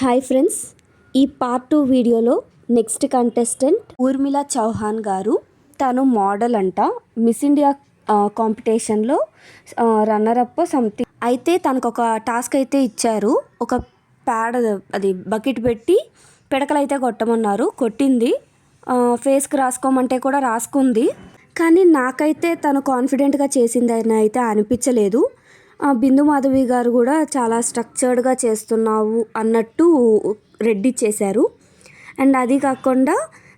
Hi friends, ఈ part 2 వీడియోలో next contestant Urmila Chauhan గారు. తను మోడల్ అంట. మిస్ ఇండియా కాంపిటీషన్లో రన్నర్ అప్ సంథింగ్. అయితే తనకు ఒక టాస్క్ అయితే ఇచ్చారు. ఒక ప్యాడ్, అది బకెట్ పెట్టి పిడకలు అయితే కొట్టమన్నారు. కొట్టింది. ఫేస్కి రాసుకోమంటే కూడా రాసుకుంది. కానీ నాకైతే తను కాన్ఫిడెంట్గా చేసిందని అయితే అనిపించలేదు. బిందు మాధవి గారు కూడా చాలా స్ట్రక్చర్డ్గా చేస్తున్నావు అన్నట్టు రెడ్డి చేశారు. అండ్ అది కాకుండా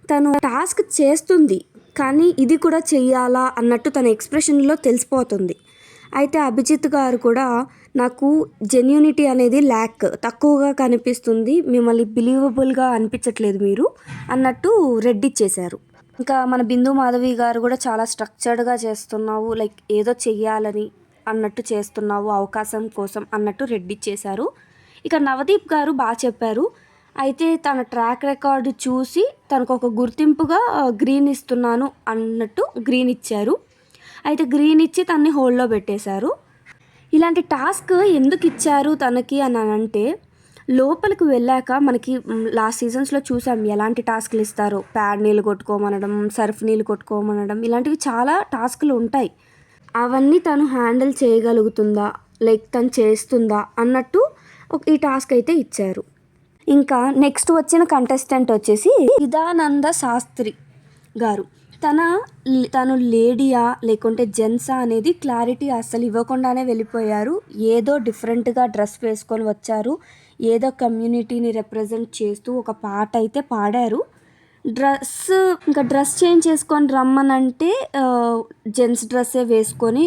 తను టాస్క్ చేస్తుంది, కానీ ఇది కూడా చెయ్యాలా అన్నట్టు తన ఎక్స్ప్రెషన్లో తెలిసిపోతుంది. అయితే అభిజిత్ గారు కూడా నాకు జెన్యూనిటీ అనేది తక్కువగా కనిపిస్తుంది, మిమ్మల్ని బిలీవబుల్గా అనిపించట్లేదు మీరు అన్నట్టు రెడ్డి చేశారు. ఇంకా మన బిందు మాధవి గారు కూడా చాలా స్ట్రక్చర్డ్గా చేస్తున్నావు, లైక్ ఏదో చెయ్యాలని అన్నట్టు చేస్తున్నావు అవకాశం కోసం అన్నట్టు రెడ్డి చేశారు. ఇక నవదీప్ గారు బాగా చెప్పారు. అయితే తన ట్రాక్ రికార్డు చూసి తనకు ఒక గుర్తింపుగా గ్రీన్ ఇస్తున్నాను అన్నట్టు గ్రీన్ ఇచ్చారు. అయితే గ్రీన్ ఇచ్చి తనని హోల్డ్లో పెట్టేశారు. ఇలాంటి టాస్క్ ఎందుకు ఇచ్చారు తనకి అని అంటే, లోపలికి వెళ్ళాక మనకి లాస్ట్ సీజన్స్లో చూసాం ఎలాంటి టాస్క్లు ఇస్తారో. ప్యాడ్ నీళ్ళు కొట్టుకోమనడం, సర్ఫ్ నీళ్ళు కొట్టుకోమనడం, ఇలాంటివి చాలా టాస్క్లు ఉంటాయి. అవన్నీ తను హ్యాండిల్ చేయగలుగుతుందా, లైక్ తను చేస్తుందా అన్నట్టు ఈ టాస్క్ అయితే ఇచ్చారు. ఇంకా నెక్స్ట్ వచ్చిన కంటెస్టెంట్ వచ్చేసి చిదానంద శాస్త్రి గారు. తను లేడీయా లేకుంటే జెంట్సా అనేది క్లారిటీ అస్సలు ఇవ్వకుండానే వెళ్ళిపోయారు. ఏదో డిఫరెంట్గా డ్రెస్ వేసుకొని వచ్చారు. ఏదో కమ్యూనిటీని రిప్రజెంట్ చేస్తూ ఒక పాట అయితే పాడారు. డ్రెస్ చేంజ్ చేసుకొని రమ్మనంటే జెంట్స్ డ్రెస్సే వేసుకొని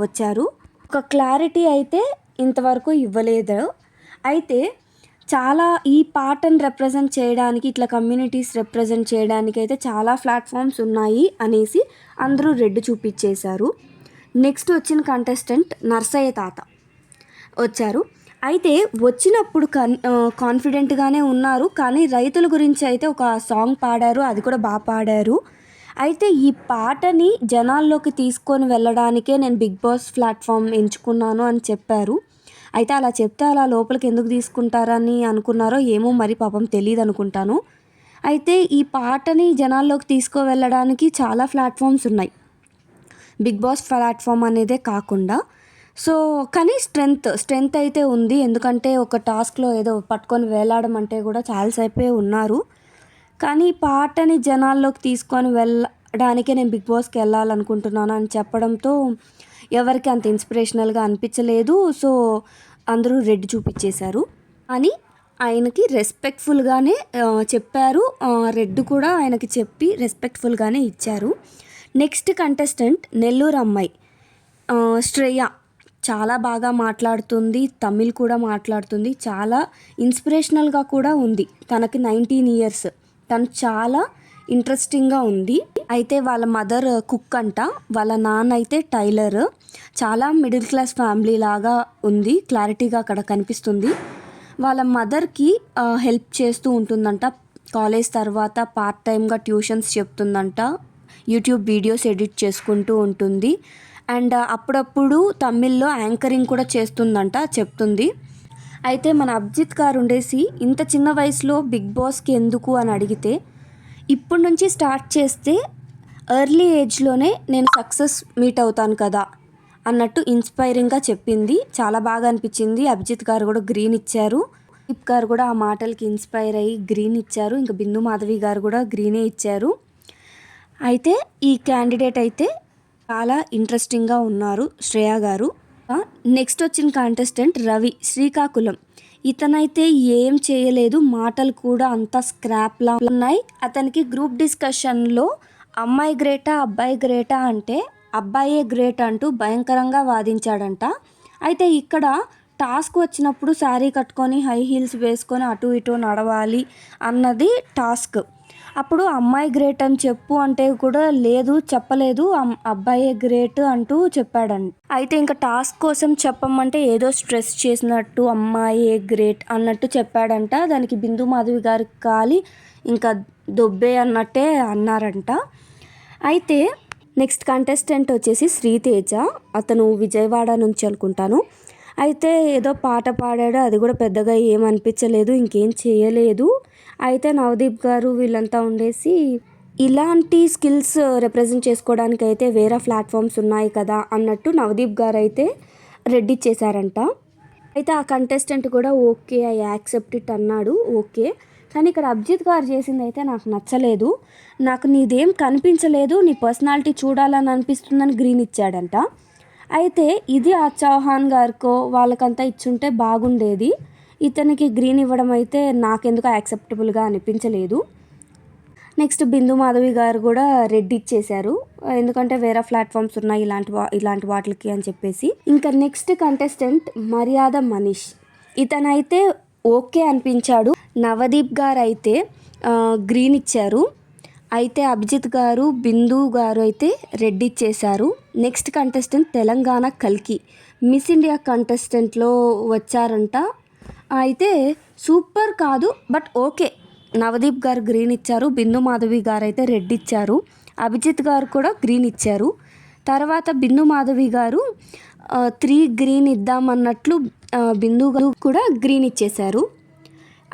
వచ్చారు. ఒక క్లారిటీ అయితే ఇంతవరకు ఇవ్వలేదు. అయితే చాలా ఈ పాటను రిప్రజెంట్ చేయడానికి, ఇట్లా కమ్యూనిటీస్ రిప్రజెంట్ చేయడానికి అయితే చాలా ప్లాట్ఫామ్స్ ఉన్నాయి అనేసి అందరూ రెడ్డి చూపించేశారు. నెక్స్ట్ వచ్చిన కంటెస్టెంట్ నర్సయ్య తాత వచ్చారు. అయితే వచ్చినప్పుడు కాన్ఫిడెంట్గానే ఉన్నారు, కానీ రైతుల గురించి అయితే ఒక సాంగ్ పాడారు, అది కూడా బాగా పాడారు. అయితే ఈ పాటని జనాల్లోకి తీసుకొని వెళ్ళడానికే నేను బిగ్ బాస్ ప్లాట్ఫామ్ ఎంచుకున్నాను అని చెప్పారు. అయితే అలా చెప్తే అలా లోపలికి ఎందుకు తీసుకుంటారని అనుకున్నారో ఏమో, మరి పాపం తెలియదు అనుకుంటాను. అయితే ఈ పాటని జనాల్లోకి తీసుకువెళ్ళడానికి చాలా ప్లాట్ఫామ్స్ ఉన్నాయి, బిగ్ బాస్ ప్లాట్ఫామ్ అనేదే కాకుండా. సో కానీ స్ట్రెంగ్త్ అయితే ఉంది. ఎందుకంటే ఒక టాస్క్లో ఏదో పట్టుకొని వేలాడమంటే కూడా చాలాసేపే ఉన్నారు. కానీ పాటని జనాల్లోకి తీసుకొని వెళ్ళడానికే నేను బిగ్ బాస్కి వెళ్ళాలనుకుంటున్నాను అని చెప్పడంతో ఎవరికి అంత ఇన్స్పిరేషనల్గా అనిపించలేదు. సో అందరూ రెడ్డి చూపించేశారు అని ఆయనకి రెస్పెక్ట్ఫుల్గానే చెప్పారు. రెడ్డి కూడా ఆయనకి చెప్పి రెస్పెక్ట్ఫుల్గానే ఇచ్చారు. నెక్స్ట్ కంటెస్టెంట్ నెల్లూరు అమ్మాయి శ్రేయ. చాలా బాగా మాట్లాడుతుంది, తమిళ్ కూడా మాట్లాడుతుంది, చాలా ఇన్స్పిరేషనల్గా కూడా ఉంది. తనకి 19 years. తను చాలా ఇంట్రెస్టింగ్గా ఉంది. అయితే వాళ్ళ మదర్ కుక్ అంట, వాళ్ళ నాన్న అయితే టైలర్. చాలా మిడిల్ క్లాస్ ఫ్యామిలీ లాగా ఉంది, క్లారిటీగా అక్కడ కనిపిస్తుంది. వాళ్ళ మదర్కి హెల్ప్ చేస్తూ ఉంటుందంట. కాలేజ్ తర్వాత పార్ట్ టైమ్గా ట్యూషన్స్ చెప్తుందంట. యూట్యూబ్ వీడియోస్ ఎడిట్ చేసుకుంటూ ఉంటుంది. అండ్ అప్పుడప్పుడు తమిళ్లో యాంకరింగ్ కూడా చేస్తుందంట, చెప్తుంది. అయితే మన అభిజిత్ గారు ఉండేసి ఇంత చిన్న వయసులో బిగ్ బాస్కి ఎందుకు అని అడిగితే, ఇప్పటి నుంచి స్టార్ట్ చేస్తే ఎర్లీ ఏజ్లోనే నేను సక్సెస్ మీట్ అవుతాను కదా అన్నట్టు ఇన్స్పైరింగ్గా చెప్పింది. చాలా బాగా అనిపించింది. అభిజిత్ గారు కూడా గ్రీన్ ఇచ్చారు. దీప్ గారు కూడా ఆ మాటలకి ఇన్స్పైర్ అయ్యి గ్రీన్ ఇచ్చారు. ఇంకా బిందు మాధవి గారు కూడా గ్రీనే ఇచ్చారు. అయితే ఈ క్యాండిడేట్ అయితే చాలా ఇంట్రెస్టింగ్గా ఉన్నారు, శ్రేయ గారు. నెక్స్ట్ వచ్చిన కంటెస్టెంట్ రవి, శ్రీకాకుళం. ఇతనైతే ఏం చేయలేదు, మాటలు కూడా అంతా స్క్రాప్లా ఉన్నాయి. అతనికి గ్రూప్ డిస్కషన్లో అమ్మాయి గ్రేటా అబ్బాయి గ్రేటా అంటే అబ్బాయే గ్రేట్ అంటూ భయంకరంగా వాదించాడంట. అయితే ఇక్కడ టాస్క్ వచ్చినప్పుడు శారీ కట్టుకొని హై హీల్స్ వేసుకొని అటు ఇటు నడవాలి అన్నది టాస్క్. అప్పుడు అమ్మాయి గ్రేట్ అని చెప్పు అంటే కూడా లేదు, చెప్పలేదు, అబ్బాయే గ్రేట్ అంటూ చెప్పాడంట. అయితే ఇంకా టాస్క్ కోసం చెప్పమంటే ఏదో స్ట్రెస్ చేసినట్టు అమ్మాయే గ్రేట్ అన్నట్టు చెప్పాడంట. దానికి బిందు మాధవి గారికి కాలి ఇంకా దొబ్బే అన్నట్టే అన్నారంట. అయితే నెక్స్ట్ కంటెస్టెంట్ వచ్చేసి శ్రీతేజ. అతను విజయవాడ నుంచి అనుకుంటాను. అయితే ఏదో పాట పాడాడు, అది కూడా పెద్దగా ఏమనిపించలేదు, ఇంకేం చేయలేదు. అయితే నవదీప్ గారు వీళ్ళంతా ఉండేసి ఇలాంటి స్కిల్స్ రిప్రజెంట్ చేసుకోవడానికి అయితే వేరే ప్లాట్ఫామ్స్ ఉన్నాయి కదా అన్నట్టు నవదీప్ గారు అయితే రెడీ చేశారంట. అయితే ఆ కంటెస్టెంట్ కూడా ఓకే, ఐ యాక్సెప్ట్ ఇట్ అన్నాడు. ఓకే, కానీ ఇక్కడ అభిజిత్ గారు చేసింది అయితే నాకు నచ్చలేదు. నాకు నీదేం కనిపించలేదు, నీ పర్సనాలిటీ చూడాలని అనిపిస్తుందని గ్రీన్ ఇచ్చాడంట. అయితే ఇది ఆ చౌహాన్ గారికో వాళ్ళకంతా ఇచ్చుంటే బాగుండేది. ఇతనికి గ్రీన్ ఇవ్వడం అయితే నాకెందుకు యాక్సెప్టబుల్గా అనిపించలేదు. నెక్స్ట్ బిందు మాధవి గారు కూడా రెడ్ ఇచ్చేశారు, ఎందుకంటే వేరే ప్లాట్ఫామ్స్ ఉన్నాయి ఇలాంటి వాటికి అని చెప్పేసి. ఇంకా నెక్స్ట్ కంటెస్టెంట్ మర్యాద మనీష్. ఇతనైతే ఓకే అనిపించాడు. నవదీప్ గారు అయితే గ్రీన్ ఇచ్చారు. అయితే అభిజిత్ గారు, బిందు గారు అయితే రెడ్ ఇచ్చేశారు. నెక్స్ట్ కంటెస్టెంట్ తెలంగాణ కల్కి మిస్ ఇండియా కంటెస్టెంట్లో వచ్చారంట. అయితే సూపర్ కాదు, బట్ ఓకే. నవదీప్ గారు గ్రీన్ ఇచ్చారు, బిందు మాధవి గారు అయితే రెడ్ ఇచ్చారు, అభిజిత్ గారు కూడా గ్రీన్ ఇచ్చారు. తర్వాత బిందు మాధవి గారు 3 గ్రీన్ ఇద్దామన్నట్లు బిందు గారు కూడా గ్రీన్ ఇచ్చేశారు.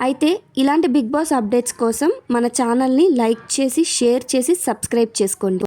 అయితే ఇలాంటి బిగ్ బాస్ అప్డేట్స్ కోసం మన ఛానల్ని లైక్ చేసి, షేర్ చేసి, సబ్స్క్రైబ్ చేసుకోండి.